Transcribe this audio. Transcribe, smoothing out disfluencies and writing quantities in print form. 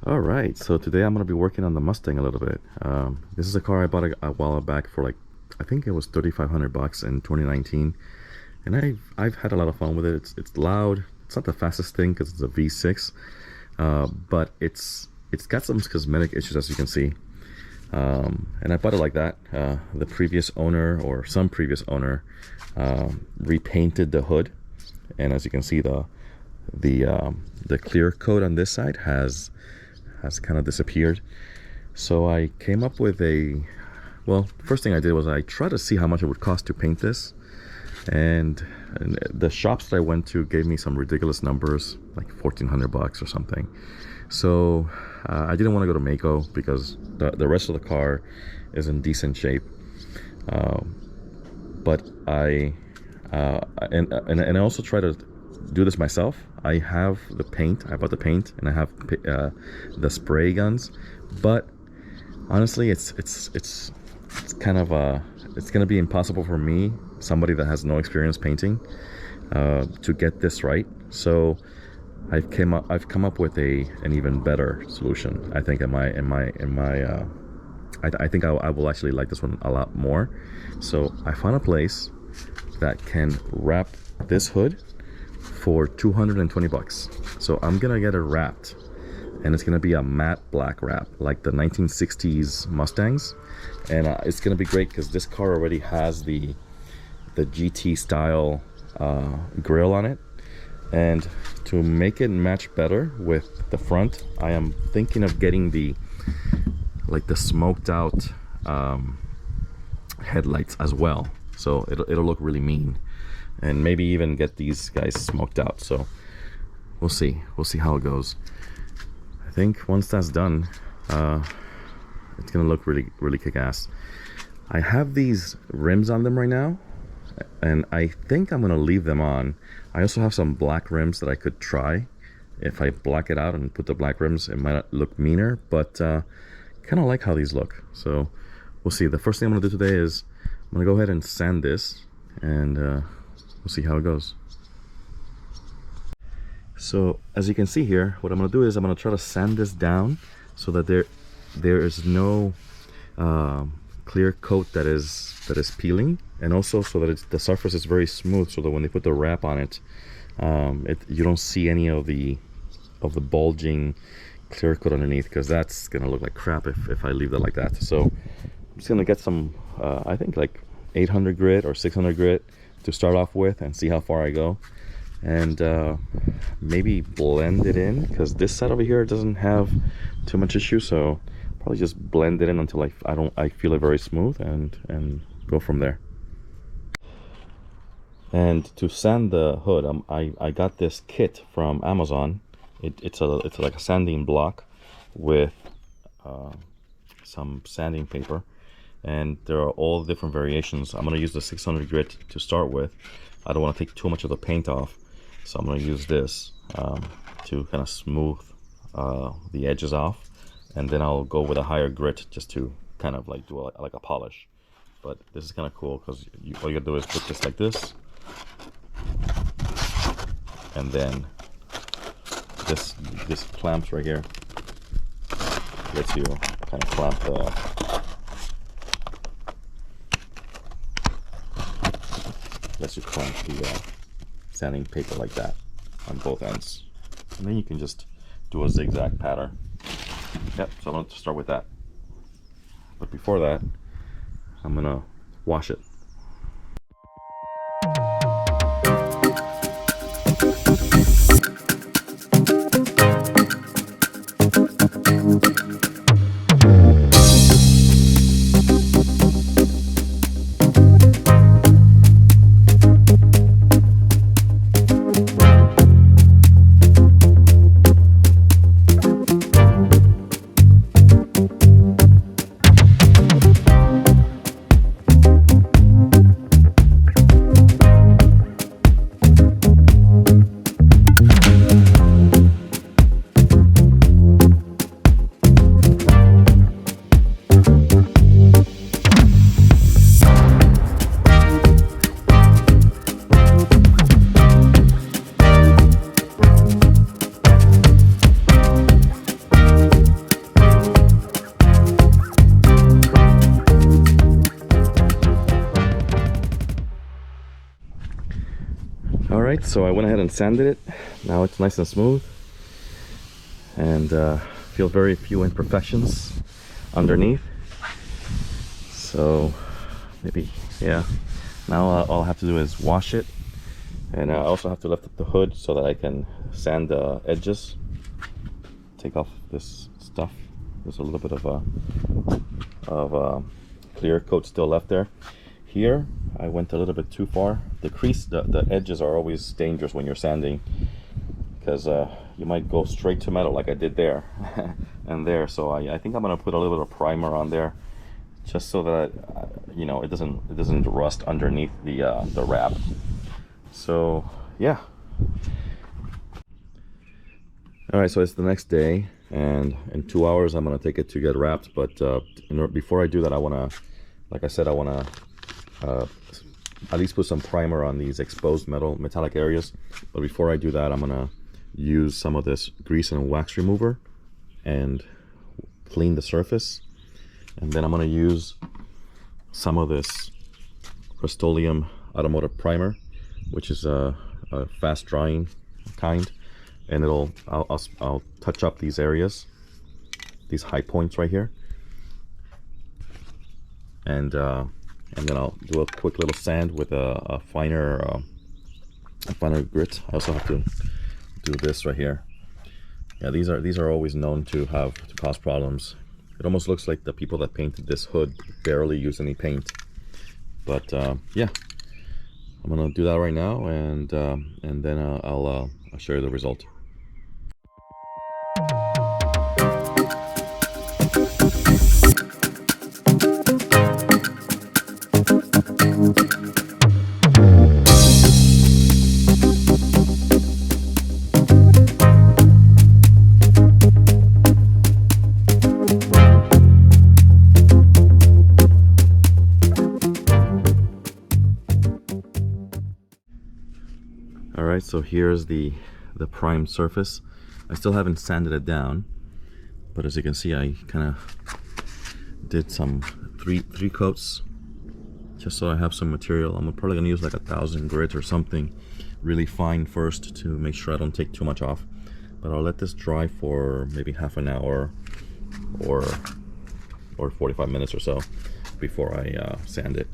All right, so today I'm going to be working on the Mustang a little bit. This is a car I bought a while back for like, I think it was 3,500 bucks in 2019, and I've had a lot of fun with it. It's loud. It's not the fastest thing because it's a V6, but it's got some cosmetic issues, as you can see. And I bought it like that. The previous owner, or some previous owner, repainted the hood, and as you can see, the clear coat on this side has kind of disappeared. So I came up with well, first thing I did was I tried to see how much it would cost to paint this, and the shops that I went to gave me some ridiculous numbers, like 1,400 bucks or something. So I didn't want to go to Mako because the rest of the car is in decent shape. But I also try to do this myself. I have the paint. I bought the paint, and I have the spray guns. But honestly, it's kind of it's gonna be impossible for me, somebody that has no experience painting, to get this right. So I've come up with an even better solution. I think I think I will actually like this one a lot more. So I found a place that can wrap this hood for 220 bucks. So I'm gonna get it wrapped, and it's gonna be a matte black wrap like the 1960s Mustangs, and it's gonna be great because this car already has the GT style grille on it. And to make it match better with the front, I am thinking of getting the smoked out headlights as well, so it'll look really mean, and maybe even get these guys smoked out. So we'll see how it goes. I think once that's done, it's gonna look really kick-ass. I have these rims on them right now, and I think I'm gonna leave them on. I also have some black rims that I could try. If I black it out and put the black rims, it might look meaner, but kind of like how these look. So we'll see. The first thing I'm gonna do today is I'm gonna go ahead and sand this, and we'll see how it goes. So as you can see here, what I'm gonna do is I'm gonna try to sand this down so that there is no clear coat that is peeling, and also so that the surface is very smooth, so that when they put the wrap on it, you don't see any of the bulging clear coat underneath, because that's gonna look like crap if I leave that like that. So I'm just gonna get some I think like 800 grit or 600 grit to start off with, and see how far I go, and maybe blend it in, because this side over here doesn't have too much issue. So probably just blend it in until I feel it very smooth, and go from there. And to sand the hood, I got this kit from Amazon. It's like a sanding block with some sanding paper, and there are all different variations. I'm going to use the 600 grit to start with. I don't want to take too much of the paint off, so I'm going to use this to kind of smooth the edges off, and then I'll go with a higher grit just to kind of like do like a polish. But this is kind of cool because all you gotta do is put this like this, and then this clamps right here lets you kind of clamp the sanding paper like that on both ends, and then you can just do a zigzag pattern. Yep, so I'm going to start with that. But before that, I'm going to wash it. Alright, so I went ahead and sanded it. Now it's nice and smooth. And feel very few imperfections underneath. So maybe, yeah. Now all I have to do is wash it. And I also have to lift up the hood so that I can sand the edges. Take off this stuff. There's a little bit of clear coat still left there. Here I went a little bit too far. The edges are always dangerous when you're sanding, because you might go straight to metal like I did there and there. So I think I'm gonna put a little bit of primer on there, just so that you know, it doesn't rust underneath the wrap. So yeah. All right, so it's the next day, and in 2 hours I'm gonna take it to get wrapped. But before I do that, I wanna, like I said, I wanna at least put some primer on these exposed metallic areas. But before I do that, I'm gonna use some of this grease and wax remover and clean the surface. And then I'm gonna use some of this Rust-Oleum automotive primer, which is a fast drying kind, and I'll touch up these areas, these high points right here, and then I'll do a quick little sand with a finer grit. I also have to do this right here. Yeah, these are always known to cause problems. It almost looks like the people that painted this hood barely used any paint. But yeah, I'm gonna do that right now, and then I'll show you the result. Alright, so here's the primed surface. I still haven't sanded it down, but as you can see, I kind of did some three coats just so I have some material. I'm probably gonna use like 1,000 grit or something really fine first to make sure I don't take too much off. But I'll let this dry for maybe half an hour or 45 minutes or so before I sand it.